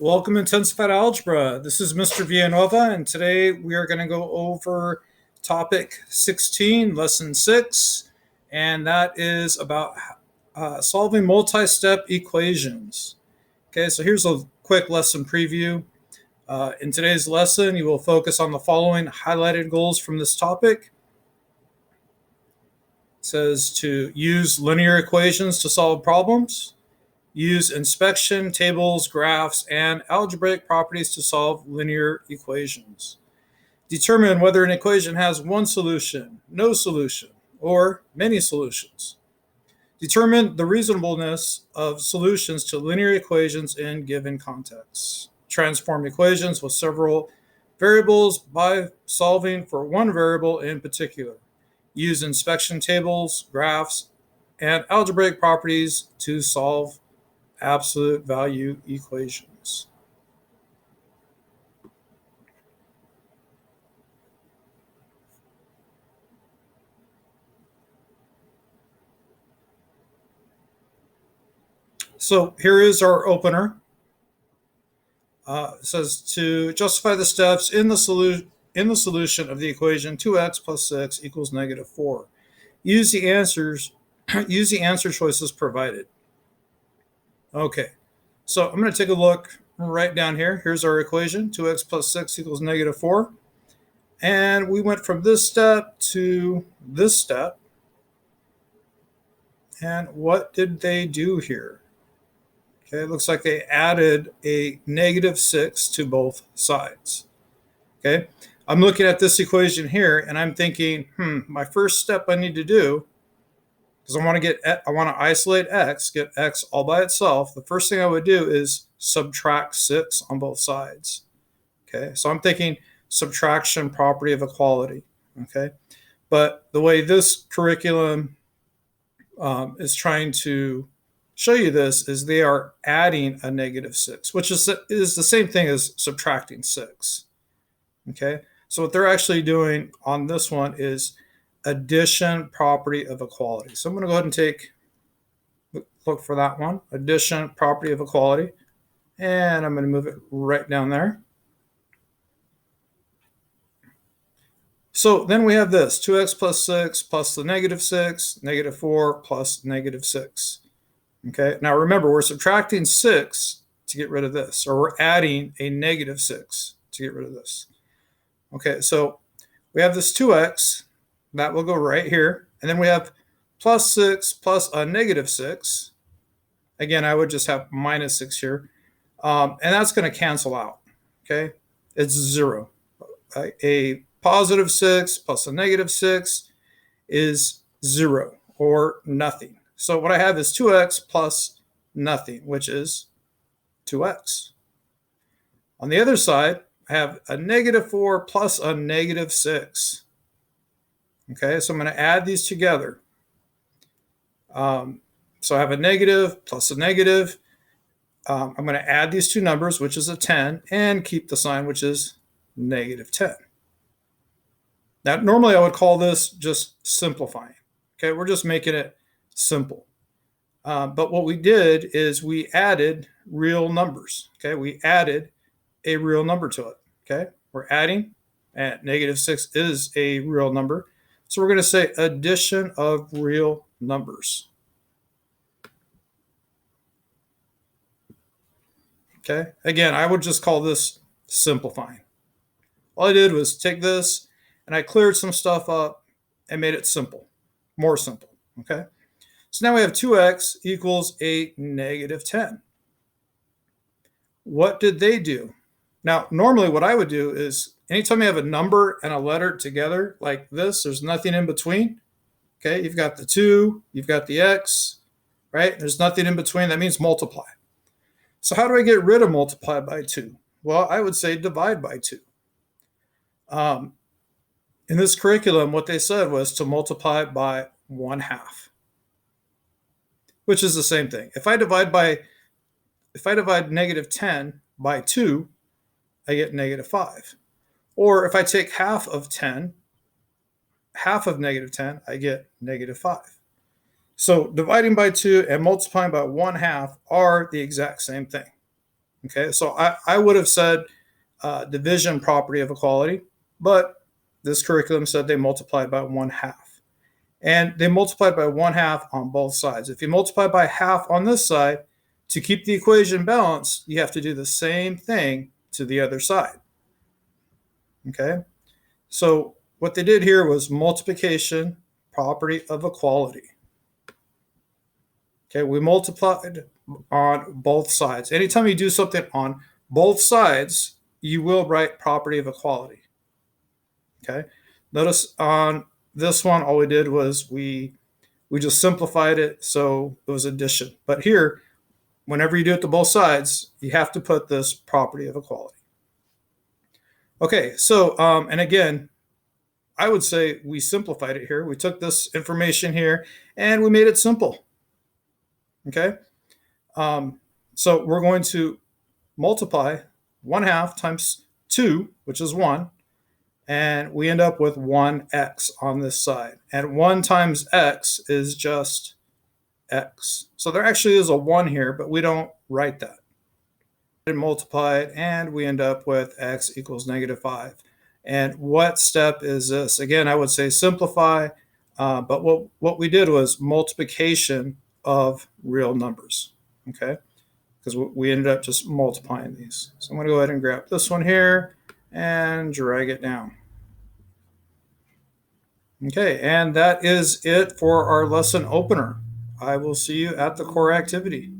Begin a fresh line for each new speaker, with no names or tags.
Welcome to Intensified Algebra. This is Mr. Villanova, and today we are going to go over topic 16, lesson 6, and that is about solving multi-step equations. Okay, so here's a quick lesson preview. In today's lesson, you will focus on the following highlighted goals from this topic. It says to use linear equations to solve problems. Use inspection, tables, graphs, and algebraic properties to solve linear equations. Determine whether an equation has one solution, no solution, or many solutions. Determine the reasonableness of solutions to linear equations in given contexts. Transform equations with several variables by solving for one variable in particular. Use inspection tables, graphs, and algebraic properties to solve absolute value equations. So here is our opener. It says to justify the steps in the solution of the equation 2x plus 6 equals negative 4. Use the answer choices provided. Okay, so I'm going to take a look right down here. Here's our equation, 2x plus 6 equals negative 4. And we went from this step to this step. And what did they do here? Okay, it looks like they added a negative 6 to both sides. Okay, I'm looking at this equation here and I'm thinking, my first step I need to do, because I want to isolate x, get x all by itself. The first thing I would do is subtract 6 on both sides. Okay, so I'm thinking subtraction property of equality. Okay, but the way this curriculum is trying to show you this is they are adding a negative 6, which is the same thing as subtracting 6. Okay, so what they're actually doing on this one is addition property of equality. So I'm going to go ahead and look for that one, addition property of equality, and I'm going to move it right down there. So then we have this 2x plus 6 plus the negative 6, negative 4 plus negative 6. Okay, now remember, we're subtracting 6 to get rid of this, or we're adding a negative 6 to get rid of this. Okay, so we have this 2x, that will go right here, and then we have plus 6 plus a negative 6. Again, I would just have minus 6 here, and that's going to cancel out. Okay, it's 0. A positive 6 plus a negative 6 is 0 or nothing. So what I have is 2x plus nothing, which is 2x. On the other side, I have a negative 4 plus a negative 6. Okay, so I'm going to add these together. So I have a negative plus a negative. I'm going to add these two numbers, which is a 10, and keep the sign, which is negative 10. Now, normally I would call this just simplifying. Okay, we're just making it simple. But what we did is we added real numbers. Okay, we added a real number to it. Okay, we're adding, and negative 6 is a real number. So we're going to say addition of real numbers. Okay, again, I would just call this simplifying. All I did was take this and I cleared some stuff up and made it simple, more simple. Okay. So now we have 2x equals a negative 10. What did they do? Now, normally what I would do is anytime you have a number and a letter together like this, there's nothing in between. Okay, you've got the 2, you've got the x, right? There's nothing in between. That means multiply. So how do I get rid of multiply by 2? Well, I would say divide by 2. In this curriculum, what they said was to multiply by 1/2. Which is the same thing. If I divide negative 10 by 2, I get negative 5. Or if I take half of 10, half of negative 10, I get negative 5. So dividing by 2 and multiplying by 1/2 are the exact same thing. Okay, so I would have said division property of equality, but this curriculum said they multiplied by 1/2. And they multiplied by 1/2 on both sides. If you multiply by half on this side, to keep the equation balanced, you have to do the same thing to the other side. Okay, so what they did here was multiplication property of equality. Okay, we multiplied on both sides. Anytime you do something on both sides, you will write property of equality. Okay, notice on this one, all we did was we just simplified it, so it was addition. But here, whenever you do it to both sides, you have to put this property of equality. Okay, so, and again, I would say we simplified it here. We took this information here and we made it simple. Okay, so we're going to multiply 1/2 times 2, which is 1, and we end up with 1x on this side. And 1 times x is just x. So there actually is a 1 here, but we don't write that. And multiply it, and we end up with x equals -5. And what step is this? Again, I would say simplify, but what we did was multiplication of real numbers, okay? Because we ended up just multiplying these. So I'm going to go ahead and grab this one here and drag it down. Okay, and that is it for our lesson opener. I will see you at the core activity.